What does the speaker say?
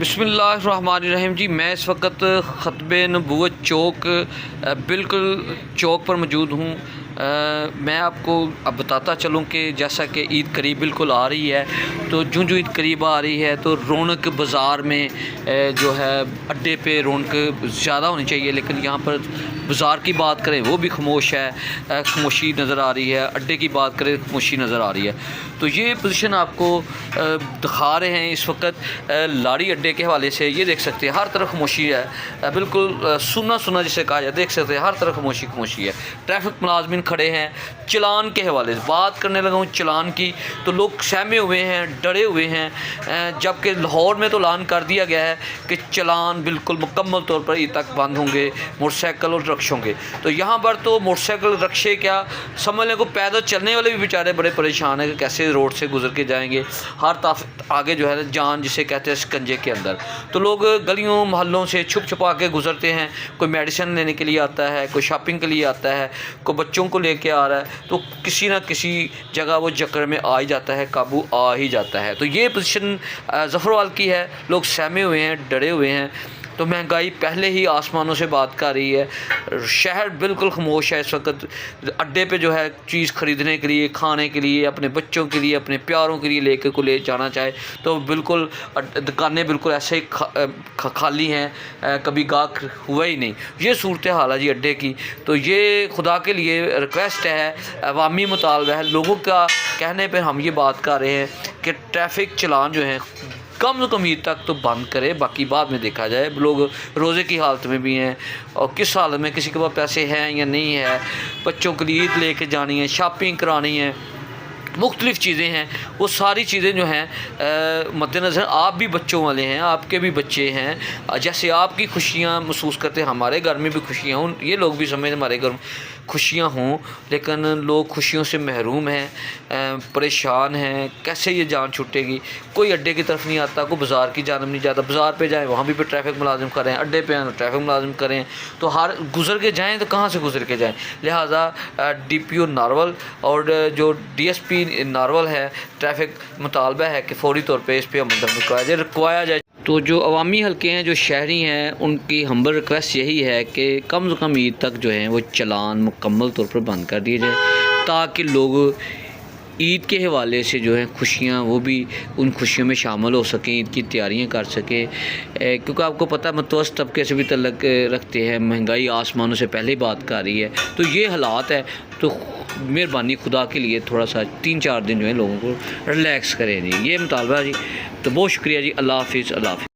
बिस्मिल्लाहिर्रहमानिर्रहीम जी। मैं इस वक्त ख़त्मे नबूवत चौक बिल्कुल चौक पर मौजूद हूँ। मैं आपको अब बताता चलूँ कि जैसा कि ईद करीब बिल्कुल आ रही है, तो जो ईद करीब आ रही है तो रौनक बाज़ार में जो है अड्डे पे रौनक ज़्यादा होनी चाहिए, लेकिन यहाँ पर बाज़ार की बात करें वो भी खामोश है, खामोशी नज़र आ रही है। अड्डे की बात करें खामोशी नज़र आ रही है। तो ये पोजीशन आपको दिखा रहे हैं इस वक्त लाड़ी अड्डे के हवाले से। ये देख सकते हैं हर तरफ खामोशी है, बिल्कुल सुना सुना जिसे कहा जाए। देख सकते हैं हर तरफ खामोशी खामोशी है। ट्रैफिक मुलाजमिन खड़े हैं। चलान के हवाले से बात करने लगा हूँ चलान की, तो लोग सहमे हुए हैं, डरे हुए हैं, जबकि लाहौर में तो ऐलान कर दिया गया है कि चलान बिल्कुल मुकम्मल तौर पर ईद तक बंद होंगे मोटरसाइकिल और रक्शों के। तो यहाँ पर तो मोटरसाइकिल रक्शे क्या समझ लें को पैदल चलने वाले भी बेचारे बड़े परेशान हैं कि कैसे रोड से गुजर के जाएंगे। हर तरफ आगे जो है जान जिसे कहते हैं शिकंजे के अंदर। तो लोग गलियों मोहल्लों से छुप छुपा के गुजरते हैं। कोई मेडिसिन लेने के लिए आता है, कोई शॉपिंग के लिए आता है, कोई बच्चों को लेके आ रहा है। तो किसी ना किसी जगह वो चक्कर में आ ही जाता है, काबू आ ही जाता है। तो ये पोजीशन ज़फ़रवाल की है। लोग सहमे हुए हैं, डरे हुए हैं। तो महंगाई पहले ही आसमानों से बात कर रही है। शहर बिल्कुल खामोश है इस वक्त। अड्डे पे जो है चीज़ ख़रीदने के लिए, खाने के लिए, अपने बच्चों के लिए, अपने प्यारों के लिए लेकर को ले जाना चाहे तो बिल्कुल दुकानें बिल्कुल ऐसे ही खाली हैं, कभी गाहक हुआ ही नहीं। ये सूरत हाल है जी अड्डे की। तो ये खुदा के लिए रिक्वेस्ट है, अवामी मुतालबा है, लोगों का कहने पर हम ये बात कर रहे हैं कि ट्रैफिक चलान जो हैं कम से कम ईद तक तो बंद करें, बाकी बाद में देखा जाए। लोग रोज़े की हालत में भी हैं और किस हालत में, किसी के पास पैसे हैं या नहीं है, बच्चों के लिए ईद लेके जानी है, शॉपिंग करानी है, मुख्तलिफ़ चीज़ें हैं। वो सारी चीज़ें जो हैं मद्देनज़र, आप भी बच्चों वाले हैं, आपके भी बच्चे हैं। जैसे आपकी खुशियाँ महसूस करते हैं, हमारे घर में भी खुशियाँ हों। ये लोग भी समझते हमारे घर में खुशियाँ हों, लेकिन लोग खुशियों से महरूम हैं, परेशान हैं। कैसे ये जान छूटेगी? कोई अड्डे की तरफ नहीं आता, कोई बाज़ार की जानब नहीं जाता। बाज़ार पे जाएँ वहाँ भी ट्रैफिक मुलाजिम करें, अड्डे पे आएँ तो ट्रैफिक मुलाजिम करें। तो हर गुज़र के जाएँ तो कहाँ से गुज़र के जाएँ? लिहाजा DPO नारवल और जो DSP नारवल है, ट्रैफिक मुतालबा है कि फ़ौरी तौर पे इस पर अमल रुकवाया जाए। तो जो अवामी हल्के हैं, जो शहरी हैं, उनकी हम्बल रिक्वेस्ट यही है कि कम से कम ईद तक जो है वो चलान मुकम्मल तौर पर बंद कर दिए जाए, ताकि लोग ईद के हवाले से जो है खुशियाँ, वो भी उन खुशियों में शामिल हो सकें, ईद की तैयारियाँ कर सकें। क्योंकि आपको पता है मतवस्त तबके से भी तल्लक रखते हैं, महंगाई आसमानों से पहले ही बात कर रही है। तो ये हालात है। तो मेहरबानी खुदा के लिए थोड़ा सा 3-4 दिन जो है लोगों को रिलैक्स करें जी। ये मुतालबा जी। तो बहुत शुक्रिया जी। अल्लाह हाफ़िज़। अल्लाह हाफ़िज़।